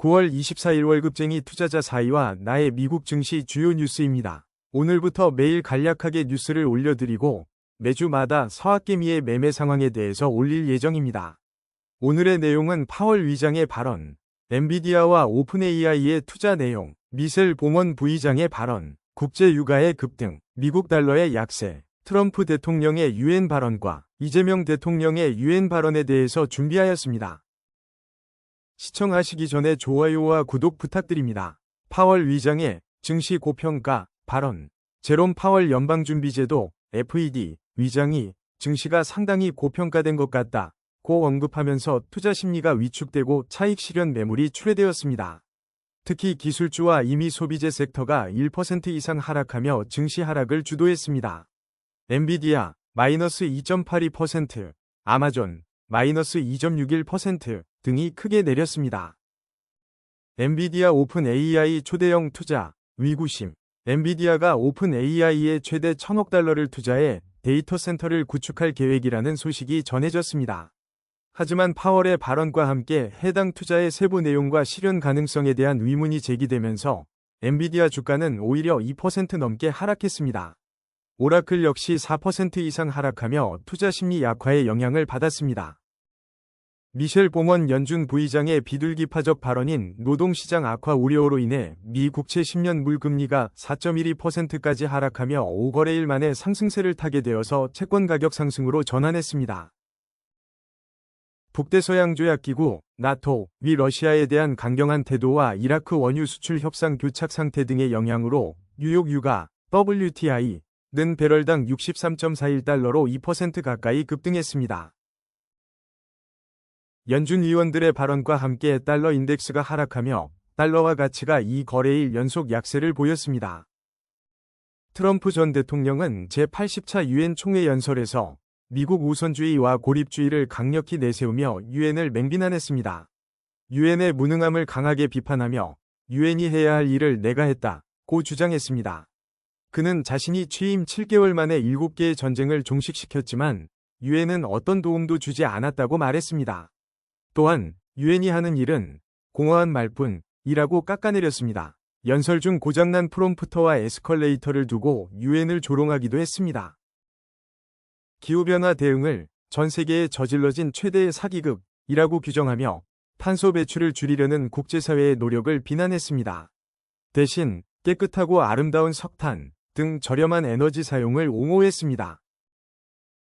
9월 24일 월급쟁이 투자자 4위와 나의 미국 증시 주요 뉴스입니다. 오늘부터 매일 간략하게 뉴스를 올려드리고 매주마다 서학개미의 매매 상황에 대해서 올릴 예정입니다. 오늘의 내용은 파월 의장의 발언, 엔비디아와 오픈 AI의 투자 내용, 미셸 보먼 부의장의 발언, 국제 유가의 급등, 미국 달러의 약세, 트럼프 대통령의 유엔 발언과 이재명 대통령의 유엔 발언에 대해서 준비하였습니다. 시청하시기 전에 좋아요와 구독 부탁드립니다. 파월 의장의 증시 고평가 발언. 제롬 파월 연방준비제도 FED 의장이 증시가 상당히 고평가된 것 같다고 언급하면서 투자 심리가 위축되고 차익 실현 매물이 출회되었습니다. 특히 기술주와 임의 소비재 섹터가 1% 이상 하락하며 증시 하락을 주도했습니다. 엔비디아 마이너스 2.82%, 아마존 마이너스 2.61% 등이 크게 내렸습니다. 엔비디아 오픈 AI 초대형 투자, 위구심. 엔비디아가 오픈 AI에 최대 1,000억 달러를 투자해 데이터 센터를 구축할 계획이라는 소식이 전해졌습니다. 하지만 파월의 발언과 함께 해당 투자의 세부 내용과 실현 가능성에 대한 의문이 제기되면서 엔비디아 주가는 오히려 2% 넘게 하락했습니다. 오라클 역시 4% 이상 하락하며 투자 심리 약화의 영향을 받았습니다. 미셸 보먼 연준 부의장의 비둘기파적 발언인 노동시장 악화 우려로 인해 미 국채 10년 물금리가 4.12%까지 하락하며 5거래일 만에 상승세를 타게 되어서 채권 가격 상승으로 전환했습니다. 북대서양조약기구, 나토, 위 러시아에 대한 강경한 태도와 이라크 원유 수출 협상 교착 상태 등의 영향으로 뉴욕 유가, WTI는 배럴당 63.41달러로 2% 가까이 급등했습니다. 연준 위원들의 발언과 함께 달러 인덱스가 하락하며 달러화 가치가 2거래일 연속 약세를 보였습니다. 트럼프 전 대통령은 제80차 유엔 총회 연설에서 미국 우선주의와 고립주의를 강력히 내세우며 유엔을 맹비난했습니다. 유엔의 무능함을 강하게 비판하며 유엔이 해야 할 일을 내가 했다고 주장했습니다. 그는 자신이 취임 7개월 만에 7개의 전쟁을 종식시켰지만 유엔은 어떤 도움도 주지 않았다고 말했습니다. 또한 유엔이 하는 일은 공허한 말뿐이라고 깎아내렸습니다. 연설 중 고장난 프롬프터와 에스컬레이터를 두고 유엔을 조롱하기도 했습니다. 기후변화 대응을 전 세계에 저질러진 최대의 사기극이라고 규정하며 탄소 배출을 줄이려는 국제사회의 노력을 비난했습니다. 대신 깨끗하고 아름다운 석탄 등 저렴한 에너지 사용을 옹호했습니다.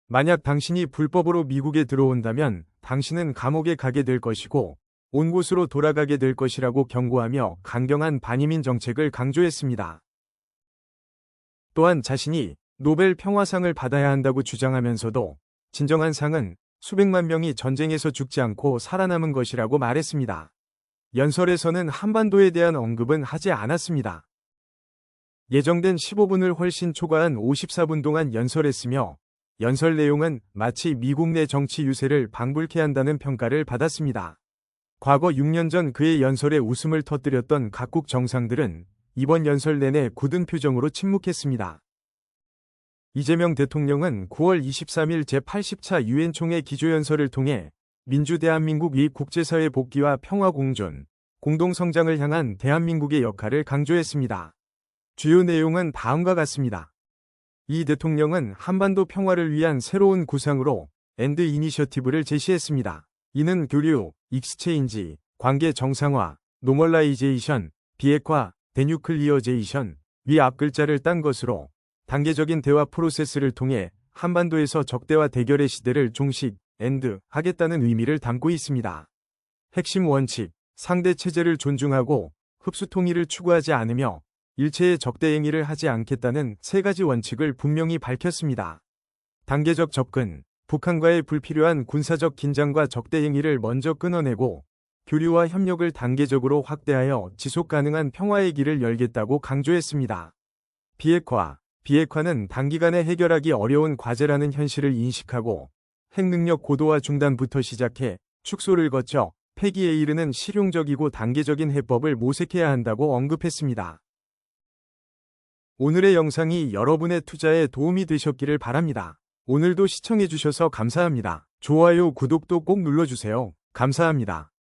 만약 당신이 불법으로 미국에 들어온다면 당신은 감옥에 가게 될 것이고 온 곳으로 돌아가게 될 것이라고 경고하며 강경한 반이민 정책을 강조했습니다. 또한 자신이 노벨 평화상을 받아야 한다고 주장하면서도 진정한 상은 수백만 명이 전쟁에서 죽지 않고 살아남은 것이라고 말했습니다. 연설에서는 한반도에 대한 언급은 하지 않았습니다. 예정된 15분을 훨씬 초과한 54분 동안 연설했으며 연설 내용은 마치 미국 내 정치 유세를 방불케 한다는 평가를 받았습니다. 과거 6년 전 그의 연설에 웃음을 터뜨렸던 각국 정상들은 이번 연설 내내 굳은 표정으로 침묵했습니다. 이재명 대통령은 9월 23일 제80차 유엔 총회 기조연설을 통해 민주 대한민국이 국제사회 복귀와 평화 공존, 공동성장을 향한 대한민국의 역할을 강조했습니다. 주요 내용은 다음과 같습니다. 이 대통령은 한반도 평화를 위한 새로운 구상으로 엔드 이니셔티브를 제시했습니다. 이는 교류, 익스체인지, 관계 정상화, 노멀라이제이션, 비핵화, 데뉴클리어제이션, 위 앞글자를 딴 것으로 단계적인 대화 프로세스를 통해 한반도에서 적대와 대결의 시대를 종식, 엔드, 하겠다는 의미를 담고 있습니다. 핵심 원칙, 상대 체제를 존중하고 흡수 통일을 추구하지 않으며 일체의 적대 행위를 하지 않겠다는 세 가지 원칙을 분명히 밝혔습니다. 단계적 접근, 북한과의 불필요한 군사적 긴장과 적대 행위를 먼저 끊어내고 교류와 협력을 단계적으로 확대하여 지속 가능한 평화의 길을 열겠다고 강조했습니다. 비핵화는 단기간에 해결하기 어려운 과제라는 현실을 인식하고 핵능력 고도화 중단부터 시작해 축소를 거쳐 폐기에 이르는 실용적이고 단계적인 해법을 모색해야 한다고 언급했습니다. 오늘의 영상이 여러분의 투자에 도움이 되셨기를 바랍니다. 오늘도 시청해주셔서 감사합니다. 좋아요, 구독도 꼭 눌러주세요. 감사합니다.